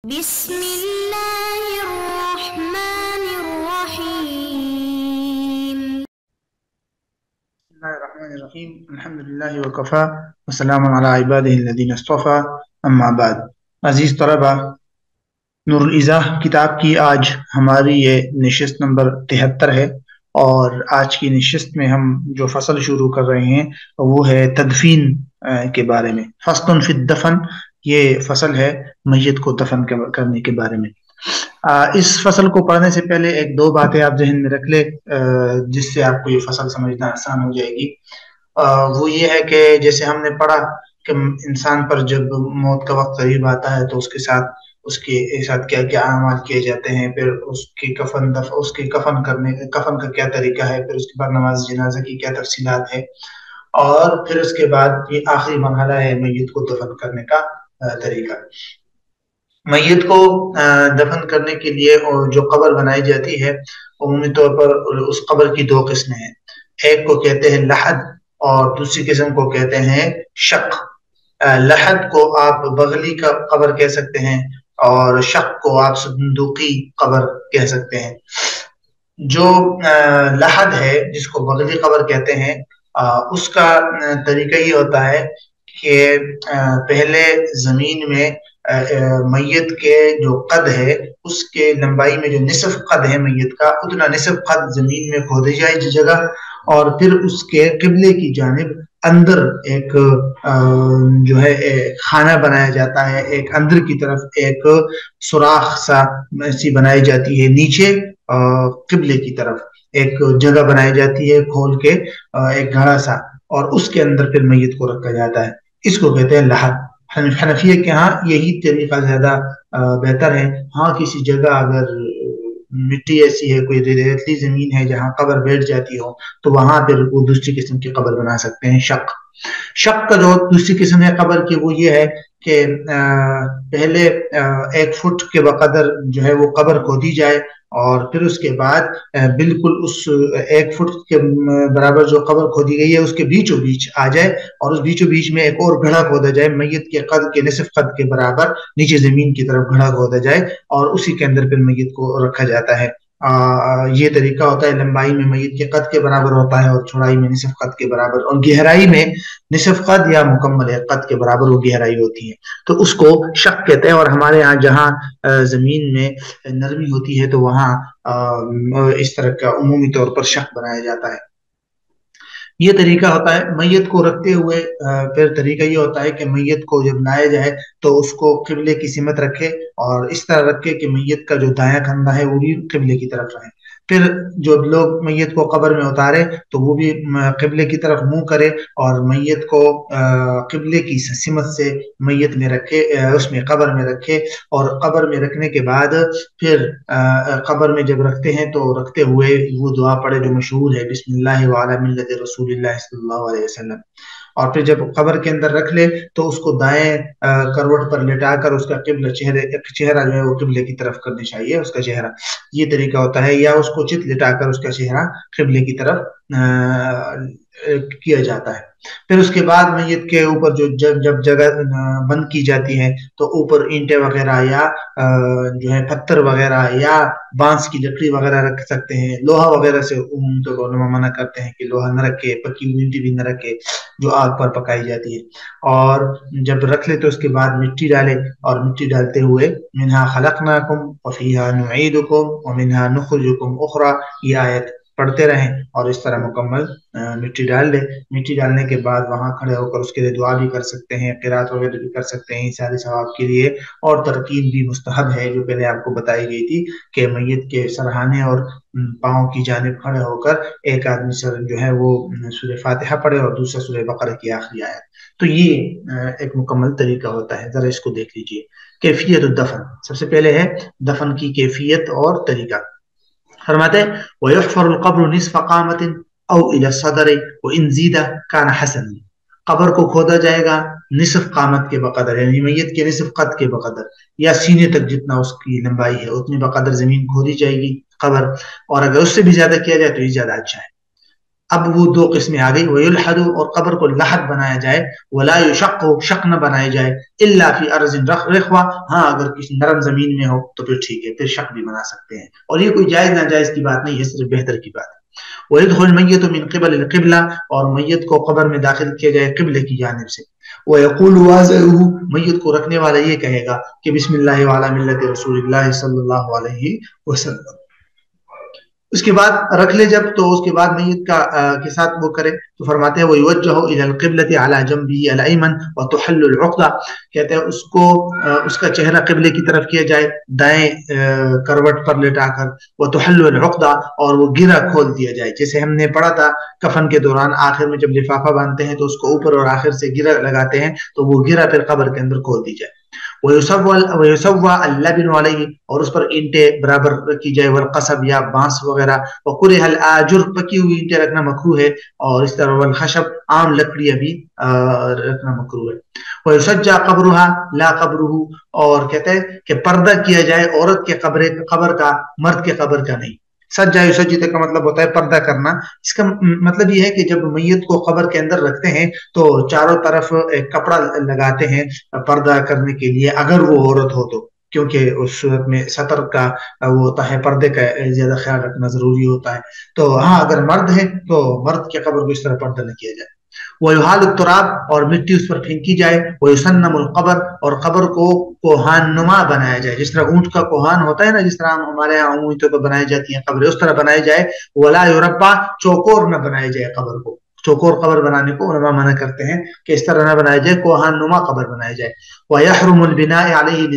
بسم الله الرحمن الرحيم. بسم الله الرحمن الرحیم الحمد للہ وکفا وسلام علی عباده الذین اصطفى اما بعد. عزیز طلبہ، نور الایضاح کتاب کی آج ہماری یہ نشست نمبر 73 ہے، اور آج کی نشست میں ہم جو فصل شروع کر رہے ہیں وہ ہے تدفین کے بارے میں. فصل فی الدفن، یہ فصل ہے میت کو دفن کرنے کے بارے میں. اس فصل کو پڑھنے سے پہلے ایک دو باتیں آپ ذہن میں رکھ لیں جس سے آپ کو یہ فصل سمجھنا آسان ہو جائے گی. وہ یہ ہے کہ جیسے ہم نے پڑھا کہ انسان پر جب موت کا وقت قریب آتا ہے تو اس کے ساتھ کیا کیا اعمال کیے جاتے ہیں، پھر اس کے کفن کا کیا طریقہ ہے، پھر اس کے بعد نماز جنازہ کی کیا تفصیلات ہے، اور پھر اس کے بعد یہ آخری مرحلہ ہے میت کو دفن کرنے کا طریقہ. میت کو دفن کرنے کے لیے جو قبر بنائی جاتی ہے عمومی طور پر اس قبر کی دو قسمیں ہیں. ایک کو کہتے ہیں لحد اور دوسری قسم کو کہتے ہیں شق. لحد کو آپ بغلی کا قبر کہہ سکتے ہیں اور شق کو آپ صندوقی قبر کہہ سکتے ہیں. جو لحد ہے جس کو بغلی قبر کہتے ہیں اس کا طریقہ یہ ہوتا ہے کہ پہلے زمین میں میت کے جو قد ہے اس کے لمبائی میں جو نصف قد ہے میت کا، اتنا نصف قد زمین میں کھودی جائے جگہ، اور پھر اس کے قبلے کی جانب اندر ایک جو ہے خانہ بنایا جاتا ہے. ایک اندر کی طرف ایک سوراخ سا ایسی بنائی جاتی ہے، نیچے قبلے کی طرف ایک جگہ بنائی جاتی ہے کھول کے، ایک گھڑا سا، اور اس کے اندر پھر میت کو رکھا جاتا ہے. اس کو کہتے ہیں لحد. حنفیہ کے ہاں یہی طریقہ زیادہ بہتر ہے. ہاں کسی جگہ اگر مٹی ایسی ہے، کوئی ریتلی زمین ہے جہاں قبر بیٹھ جاتی ہو، تو وہاں پھر وہ دوسری قسم کی قبر بنا سکتے ہیں. شق کا جو دوسری قسم ہے قبر کی وہ یہ ہے کہ پہلے 1 فٹ کے بقدر جو ہے وہ قبر کھودی جائے، اور پھر اس کے بعد بالکل اس 1 فٹ کے برابر جو قبر کھودی گئی ہے اس کے بیچوں بیچ آ جائے، اور اس بیچوں بیچ میں ایک اور گھڑا کھودا جائے میت کے قد کے نصف قد کے برابر، نیچے زمین کی طرف گھڑا کھودا جائے، اور اسی کے اندر پھر میت کو رکھا جاتا ہے. یہ طریقہ ہوتا ہے. لمبائی میں میت کے قد کے برابر ہوتا ہے اور چوڑائی میں نصف قد کے برابر، اور گہرائی میں نصف قد یا مکمل قد کے برابر وہ گہرائی ہوتی ہے. تو اس کو شق کہتے ہیں. اور ہمارے ہاں جہاں زمین میں نرمی ہوتی ہے تو وہاں اس طرح کا عمومی طور پر شق بنایا جاتا ہے. یہ طریقہ ہوتا ہے میت کو رکھتے ہوئے. پھر طریقہ یہ ہوتا ہے کہ میت کو جب لایا جائے تو اس کو قبلے کی سمت رکھے، اور اس طرح رکھے کہ میت کا جو دایاں کندھا ہے وہ بھی قبلے کی طرف رہے. پھر جو لوگ میت کو قبر میں اتارے تو وہ بھی قبلے کی طرف منہ کرے، اور میت کو قبلے کی سمت سے میت میں رکھے، اس میں قبر میں رکھے. اور قبر میں رکھنے کے بعد پھر قبر میں جب رکھتے ہیں تو رکھتے ہوئے وہ دعا پڑھے جو مشہور ہے، بسم اللہ وعلی ملت رسول اللہ صلی اللہ علیہ وسلم. اور پھر جب قبر کے اندر رکھ لے تو اس کو دائیں کروٹ پر لٹا کر اس کا چہرہ جو ہے وہ قبلے کی طرف کرنا چاہیے، اس کا چہرہ. یہ طریقہ ہوتا ہے. یا اس کو چت لٹا کر اس کا چہرہ قبلے کی طرف کیا جاتا ہے. پھر اس کے بعد میت کے اوپر جب جگہ بند کی جاتی ہے تو اوپر اینٹیں وغیرہ یا جو ہے پتھر وغیرہ یا بانس کی لکڑی وغیرہ رکھ سکتے ہیں. لوہا وغیرہ سے علماء منع کرتے ہیں کہ لوہا نہ رکھے، پکی اینٹیں بھی نہ رکھے جو آگ پر پکائی جاتی ہے. اور جب رکھ لے تو اس کے بعد مٹی ڈالے، اور مٹی ڈالتے ہوئے منہا خلقناکم وفیہا نعیدکم ومنہا نخرجکم اخرى، یہ آیت پڑھتے رہیں اور اس طرح مکمل مٹی ڈال لے. مٹی ڈالنے کے بعد وہاں کھڑے ہو کر اس کے لیے دعا بھی کر سکتے ہیں، قرات وغیرہ بھی کر سکتے ہیں سارے ثواب کے لیے. اور ترقین بھی مستحب ہے جو پہلے آپ کو بتائی گئی تھی کہ میت کے سرہانے اور پاؤں کی جانب کھڑے ہو کر ایک آدمی سر جو ہے وہ سورہ فاتحہ پڑھے اور دوسرا سورہ بقرہ کی آخری آیت. تو یہ ایک مکمل طریقہ ہوتا ہے. ذرا اس کو دیکھ لیجئے. کیفیت الدفن، سب سے پہلے ہے دفن کی کیفیت اور طریقہ. فرماتے ہیں وَيُحْفَرُ الْقَبْرُ نِصْفَ قَامَةٍ أَوْ إِلَى الصَّدْرِ وَإِنْ زِيدَ كَانَ حَسَنًا. قبر کو کھودا جائے گا نصف قامت کے بقدر، یعنی میت کے نصف قد کے بقدر، یا سینے تک جتنا اس کی لمبائی ہے اتنی بقدر زمین کھودی جائے گی قبر. اور اگر اس سے بھی زیادہ کیا جائے تو یہ زیادہ اچھا ہے. اب وہ دو قسمیں آ گئی، وَيُلْحَدُ اور قبر کو لحد بنایا جائے، وَلَا يُشَقُّ شق نہ بنایا جائے، إِلَّا فِي أَرْضٍ رَخْوَةٍ ہاں اگر کسی نرم زمین میں ہو تو پھر ٹھیک ہے، پھر شق بھی بنا سکتے ہیں، اور یہ کوئی جائز ناجائز کی بات نہیں ہے، صرف بہتر کی بات ہے۔ وَيُدْخُلُ الْمَيِّتُ مِنْ قِبَلِ الْقِبْلَةِ اور میت کو قبر میں داخل کیا جائے قبلے کی جانب سے۔ وَيَقُولُ وَازِعُهُ میت کو رکھنے والا یہ کہے گا کہ بسم اللہ وعلی ملت رسول اللہ صلی اللہ علیہ وسلم۔ اس کے بعد رکھ لے جب تو اس کے بعد میت کے ساتھ وہ کرے تو فرماتے ہیں وَيُوَجَّهُ إِلَى الْقِبْلَةِ عَلَى جَنْبِهِ الْأَيْمَنِ وَتُحَلُّ الْعُقْدَةِ کہتے ہیں اس کو اس کا چہرہ قبلے کی طرف کیا جائے دائیں کروٹ پر لٹا کر، وَتُحَلُّ الْعُقْدَةِ اور وہ گرہ کھول دیا جائے، جیسے ہم نے پڑھا تھا کفن کے دوران آخر میں جب لفافہ باندھتے ہیں تو اس کو اوپر اور آخر سے گرہ لگاتے ہیں تو وہ گرہ پھر قبر کے اندر کھول دی جائے۔ وَيُسَوَّى اللَّبِنُ عَلَيْهِ اور اس پر اینٹیں برابر رکھی جائے، والقصب یا بانس وغیرہ، وَكُرِهَ الْآجُرُ پکی ہوئی اینٹیں رکھنا مکروہ ہے، اور اس طرح والخشب عام لکڑیاں بھی رکھنا مکروہ ہے۔ وَيُسَجَّى قَبْرُهَا لَا قَبْرُهُ اور کہتے ہیں کہ پردہ کیا جائے عورت کے قبر کا، مرد کے قبر کا نہیں۔ سجا یسجد کا مطلب ہوتا ہے پردہ کرنا، اس کا مطلب یہ ہے کہ جب میت کو قبر کے اندر رکھتے ہیں تو چاروں طرف ایک کپڑا لگاتے ہیں پردہ کرنے کے لیے اگر وہ عورت ہو تو، کیونکہ اس صورت میں سطر کا وہ ہوتا ہے، پردے کا زیادہ خیال رکھنا ضروری ہوتا ہے۔ تو ہاں اگر مرد ہے تو مرد کے قبر کو اس طرح پردہ نہ کیا جائے۔ وَيُحَالُ التُّرَابُ اور مٹی اس پر پھینکی جائے، وَيُسَنَّمُ الْقَبْرُ اور قبر کو کوہان نما بنایا جائے، جس طرح اونٹ کا کوہان ہوتا ہے نا، جس طرح ہمارے یہاں اونٹوں پر بنائی جاتی ہیں قبریں، اس طرح بنائی جائے۔ وَلَا يُرَبَّى چوکور نہ بنائی جائے قبر کو، چوکور قبر بنانے کو علماء منع کرتے ہیں کہ اس طرح نہ بنایا جائے، کوہان نما قبر بنائی جائے۔ وَيَحْرُمُ الْبِنَاءُ عَلَيْهِ